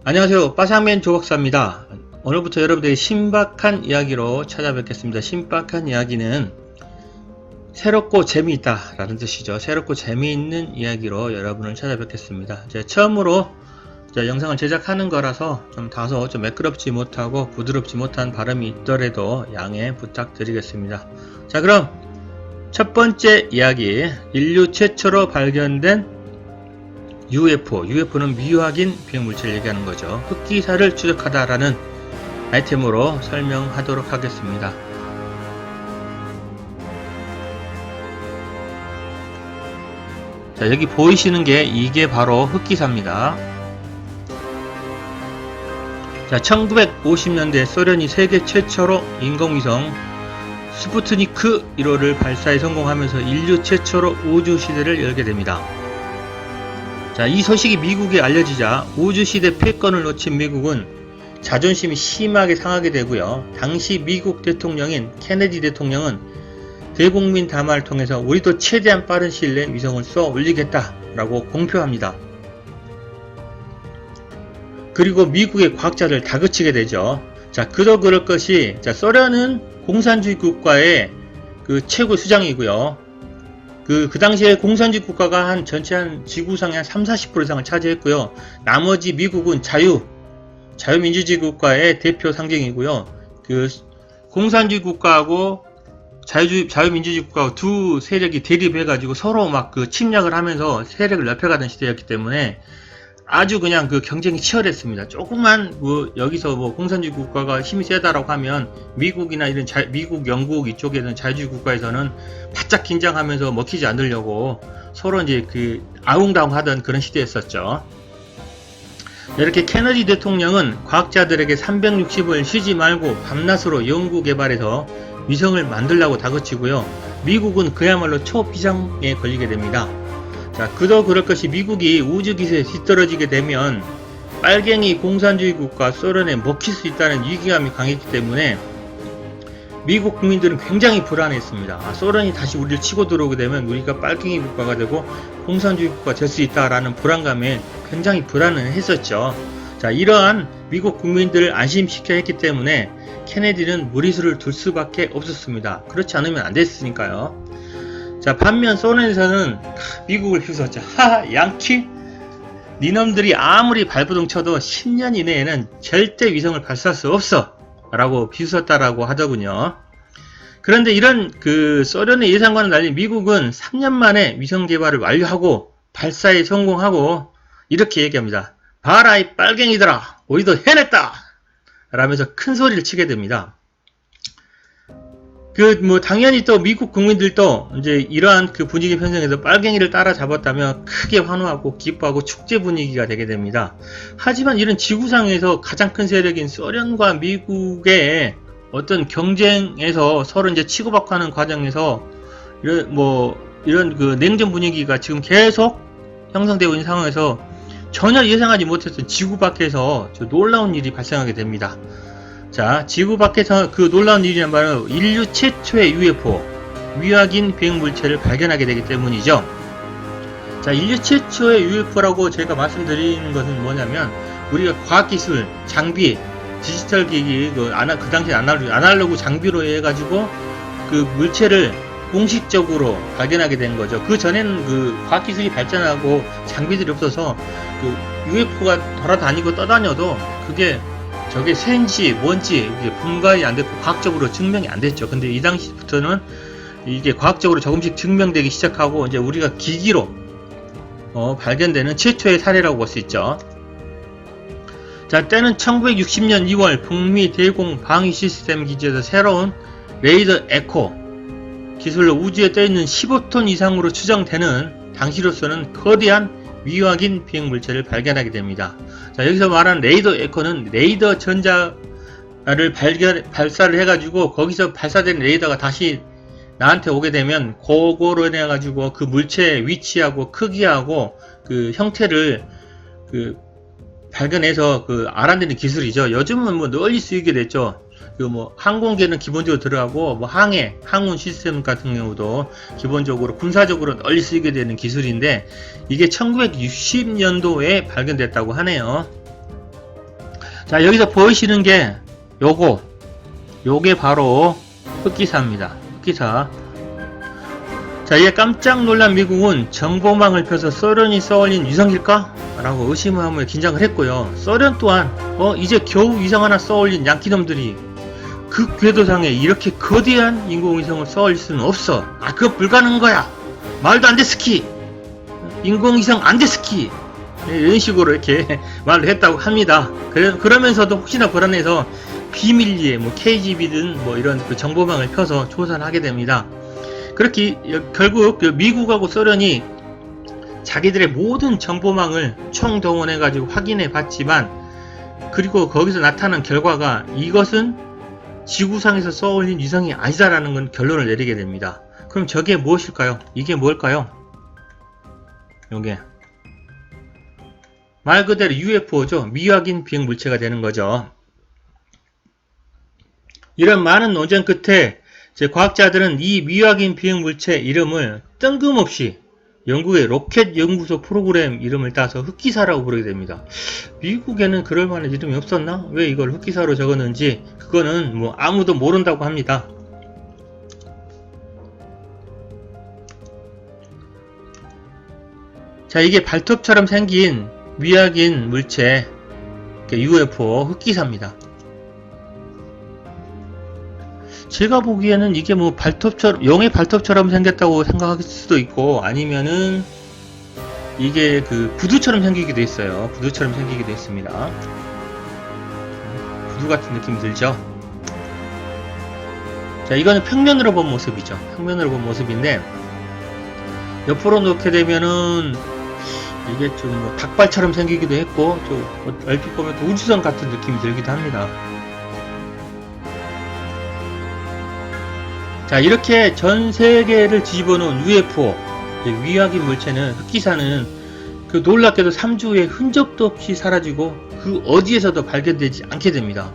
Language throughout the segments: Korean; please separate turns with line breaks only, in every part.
안녕하세요. 빠상맨 조박사입니다. 오늘부터 여러분들의 신박한 이야기로 찾아뵙겠습니다. 신박한 이야기는 새롭고 재미있다 라는 뜻이죠. 새롭고 재미있는 이야기로 여러분을 찾아뵙겠습니다. 처음으로 영상을 제작하는 거라서 다소 매끄럽지 못하고 부드럽지 못한 발음이 있더라도 양해 부탁드리겠습니다. 자, 그럼 첫 번째 이야기, 인류 최초로 발견된 UFO는 미확인 비행물체를 얘기하는 거죠. 흑기사를 추적하다라는 아이템으로 설명하도록 하겠습니다. 자, 여기 보이시는 게 이게 바로 흑기사입니다. 자, 1950년대 소련이 세계 최초로 인공위성 스푸트니크 1호를 발사에 성공하면서 인류 최초로 우주시대를 열게 됩니다. 자, 이 소식이 미국에 알려지자 우주시대 패권을 놓친 미국은 자존심이 심하게 상하게 되고요. 당시 미국 대통령인 케네디 대통령은 대국민 담화를 통해서 우리도 최대한 빠른 시일 내에 위성을 쏘아 올리겠다라고 공표합니다. 그리고 미국의 과학자를 다그치게 되죠. 자, 그도 그럴 것이, 소련은 공산주의 국가의 최고 수장이고요. 그 당시에 공산주의 국가가 전체 지구상의 한 30-40% 이상을 차지했고요. 나머지 미국은 자유민주주의 국가의 대표 상징이고요. 공산주의 국가하고 자유민주주의 국가하고 두 세력이 대립해가지고 서로 막 침략을 하면서 세력을 넓혀가던 시대였기 때문에 아주 그냥 경쟁이 치열했습니다. 조금만 여기서 공산주의 국가가 힘이 세다라고 하면 미국이나 이런 미국, 영국 이쪽에는 자유주의 국가에서는 바짝 긴장하면서 먹히지 않으려고 서로 이제 아웅다웅 하던 그런 시대였었죠. 이렇게 케네디 대통령은 과학자들에게 360을 쉬지 말고 밤낮으로 연구 개발해서 위성을 만들라고 다그치고요. 미국은 그야말로 초비상에 걸리게 됩니다. 자, 그도 그럴 것이 미국이 우주기술에 뒤떨어지게 되면 빨갱이 공산주의 국가 소련에 먹힐 수 있다는 위기감이 강했기 때문에 미국 국민들은 굉장히 불안했습니다. 소련이 다시 우리를 치고 들어오게 되면 우리가 빨갱이 국가가 되고 공산주의 국가가 될 수 있다라는 불안감에 굉장히 불안을 했었죠. 자, 이러한 미국 국민들을 안심시켜야 했기 때문에 케네디는 무리수를 둘 수밖에 없었습니다. 그렇지 않으면 안 됐으니까요. 자, 반면 소련에서는 미국을 비웃었죠. 하하, 양키? 니놈들이 아무리 발버둥 쳐도 10년 이내에는 절대 위성을 발사할 수 없어 라고 비웃었다라고 하더군요. 그런데 이런 소련의 예상과는 달리 미국은 3년 만에 위성 개발을 완료하고 발사에 성공하고 이렇게 얘기합니다. 봐라 이 빨갱이들아, 우리도 해냈다! 라면서 큰 소리를 치게 됩니다. 당연히 또 미국 국민들도 이제 이러한 분위기 편성에서 빨갱이를 따라잡았다며 크게 환호하고 기뻐하고 축제 분위기가 되게 됩니다. 하지만 이런 지구상에서 가장 큰 세력인 소련과 미국의 어떤 경쟁에서 서로 이제 치고받고 하는 과정에서 이런 냉전 분위기가 지금 계속 형성되고 있는 상황에서 전혀 예상하지 못했던 지구 밖에서 놀라운 일이 발생하게 됩니다. 자, 지구 밖에서 놀라운 일이란 말은 인류 최초의 UFO, 미확인 비행물체를 발견하게 되기 때문이죠. 자, 인류 최초의 UFO라고 제가 말씀드리는 것은 뭐냐면, 우리가 과학기술, 장비, 디지털 기기, 그 당시 아날로그 장비로 해가지고 물체를 공식적으로 발견하게 된 거죠. 그 전에는 과학기술이 발전하고 장비들이 없어서 UFO가 돌아다니고 떠다녀도 저게 생지, 뭔지 분간이 안 됐고 과학적으로 증명이 안 됐죠. 근데 이 당시부터는 이게 과학적으로 조금씩 증명되기 시작하고 이제 우리가 기기로 발견되는 최초의 사례라고 볼 수 있죠. 자, 때는 1960년 2월 북미 대공 방위 시스템 기지에서 새로운 레이더 에코 기술로 우주에 떠있는 15톤 이상으로 추정되는 당시로서는 거대한 미확인 비행물체를 발견하게 됩니다. 자, 여기서 말하는 레이더 에코는 레이더 전자를 발사를 해가지고 거기서 발사된 레이더가 다시 나한테 오게 되면 그거로 인해가지고 물체의 위치하고 크기하고 형태를 발견해서 알아내는 기술이죠. 요즘은 널리 쓰이게 됐죠. 항공기에는 기본적으로 들어가고 항운 시스템 같은 경우도 기본적으로 군사적으로 널리 쓰이게 되는 기술인데 이게 1960년도에 발견됐다고 하네요. 자, 여기서 보이시는 게 요게 바로 흑기사입니다. 흑기사. 자, 이에 깜짝 놀란 미국은 정보망을 펴서 소련이 쏘아올린 위성일까? 라고 의심하며 긴장을 했고요. 소련 또한 이제 겨우 위성 하나 쏘아올린 양키놈들이 그 궤도상에 이렇게 거대한 인공위성을 쏘아올릴 수는 없어. 그거 불가능한 거야. 말도 안 돼 스키. 인공위성 안 돼 스키. 이런 식으로 이렇게 말을 했다고 합니다. 그러면서도 혹시나 불안해서 비밀리에 KGB든 이런 그 정보망을 펴서 조사를 하게 됩니다. 그렇게 결국 미국하고 소련이 자기들의 모든 정보망을 총동원해 가지고 확인해 봤지만, 그리고 거기서 나타난 결과가 이것은 지구상에서 쏘아올린 위성이 아니다라는 건 결론을 내리게 됩니다. 그럼 저게 무엇일까요? 이게 뭘까요? 요게 말 그대로 UFO죠. 미확인 비행 물체가 되는 거죠. 이런 많은 논쟁 끝에 과학자들은 이 미확인 비행 물체 이름을 뜬금없이 영국의 로켓 연구소 프로그램 이름을 따서 흑기사라고 부르게 됩니다. 미국에는 그럴 만한 이름이 없었나? 왜 이걸 흑기사로 적었는지 그거는 아무도 모른다고 합니다. 자, 이게 발톱처럼 생긴 미확인 물체 UFO 흑기사입니다. 제가 보기에는 이게 발톱처럼, 용의 발톱처럼 생겼다고 생각할 수도 있고, 아니면은 이게 그 구두처럼 생기기도 했어요. 구두처럼 생기기도 했습니다. 구두 같은 느낌이 들죠? 자, 이거는 평면으로 본 모습이죠. 평면으로 본 모습인데, 옆으로 놓게 되면은 이게 좀 닭발처럼 생기기도 했고, 좀 얼핏 보면 또 우주선 같은 느낌이 들기도 합니다. 자, 이렇게 전 세계를 뒤집어 놓은 UFO, 미확인 물체는 흑기사는 그 놀랍게도 3주 후에 흔적도 없이 사라지고 그 어디에서도 발견되지 않게 됩니다.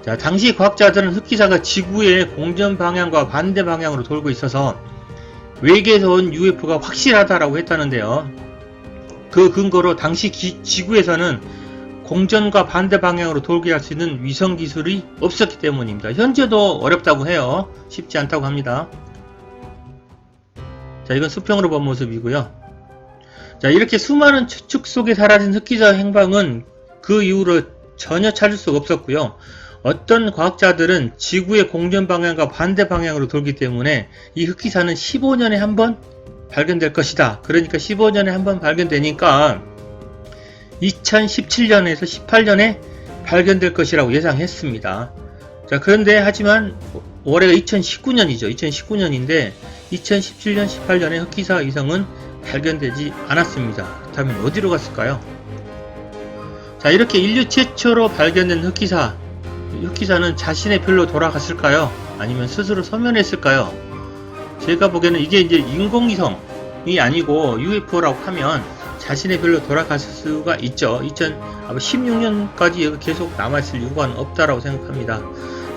자, 당시 과학자들은 흑기사가 지구의 공전 방향과 반대 방향으로 돌고 있어서 외계에서 온 UFO가 확실하다라고 했다는데요. 그 근거로 당시 지구에서는 공전과 반대 방향으로 돌게 할 수 있는 위성 기술이 없었기 때문입니다. 현재도 어렵다고 해요. 쉽지 않다고 합니다. 자, 이건 수평으로 본 모습이고요. 자, 이렇게 수많은 추측 속에 사라진 흑기사 행방은 그 이후로 전혀 찾을 수가 없었고요. 어떤 과학자들은 지구의 공전 방향과 반대 방향으로 돌기 때문에 이 흑기사는 15년에 한 번 발견될 것이다. 그러니까 15년에 한 번 발견되니까 2017년에서 18년에 발견될 것이라고 예상했습니다. 자, 그런데 하지만 올해가 2019년이죠. 2019년인데 2017년, 18년에 흑기사 위성은 발견되지 않았습니다. 그렇다면 어디로 갔을까요? 자, 이렇게 인류 최초로 발견된 흑기사는 자신의 별로 돌아갔을까요? 아니면 스스로 소멸했을까요? 제가 보기에는 이게 이제 인공위성이 아니고 UFO라고 하면 자신의 별로 돌아갔을 수가 있죠. 2016년까지 계속 남아있을 이유가 없다라고 생각합니다.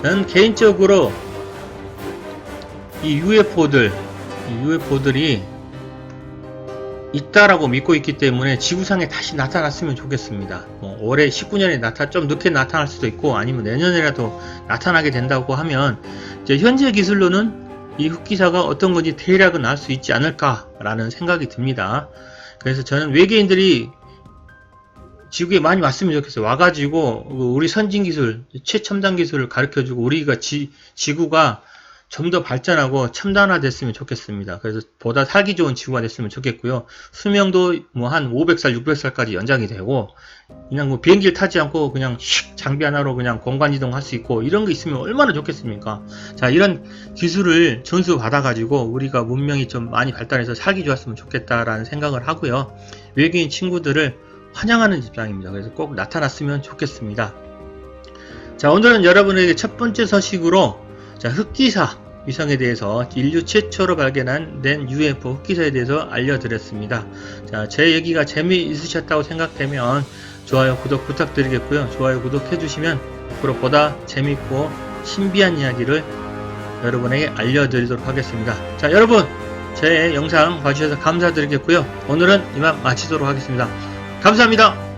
저는 개인적으로 이 UFO들이 있다라고 믿고 있기 때문에 지구상에 다시 나타났으면 좋겠습니다. 올해 19년에 좀 늦게 나타날 수도 있고, 아니면 내년에라도 나타나게 된다고 하면, 이제 현재 기술로는 이 흑기사가 어떤 건지 대략은 알 수 있지 않을까라는 생각이 듭니다. 그래서 저는 외계인들이 지구에 많이 왔으면 좋겠어요. 와가지고 우리 선진 기술, 최첨단 기술을 가르쳐주고 우리가 지구가 좀 더 발전하고 첨단화됐으면 좋겠습니다. 그래서 보다 살기 좋은 지구가 됐으면 좋겠고요. 수명도 한 500살, 600살까지 연장이 되고, 그냥 비행기를 타지 않고 그냥 장비 하나로 그냥 공간 이동할 수 있고, 이런 거 있으면 얼마나 좋겠습니까? 자, 이런 기술을 전수 받아가지고 우리가 문명이 좀 많이 발달해서 살기 좋았으면 좋겠다라는 생각을 하고요. 외계인 친구들을 환영하는 입장입니다. 그래서 꼭 나타났으면 좋겠습니다. 자, 오늘은 여러분에게 첫 번째 소식으로, 자, 흑기사 위성에 대해서 인류 최초로 발견된 UFO 흑기사에 대해서 알려드렸습니다. 자, 제 얘기가 재미있으셨다고 생각되면 좋아요, 구독 부탁드리겠고요. 좋아요, 구독해주시면 앞으로 보다 재밌고 신비한 이야기를 여러분에게 알려드리도록 하겠습니다. 자, 여러분, 제 영상 봐주셔서 감사드리겠고요. 오늘은 이만 마치도록 하겠습니다. 감사합니다.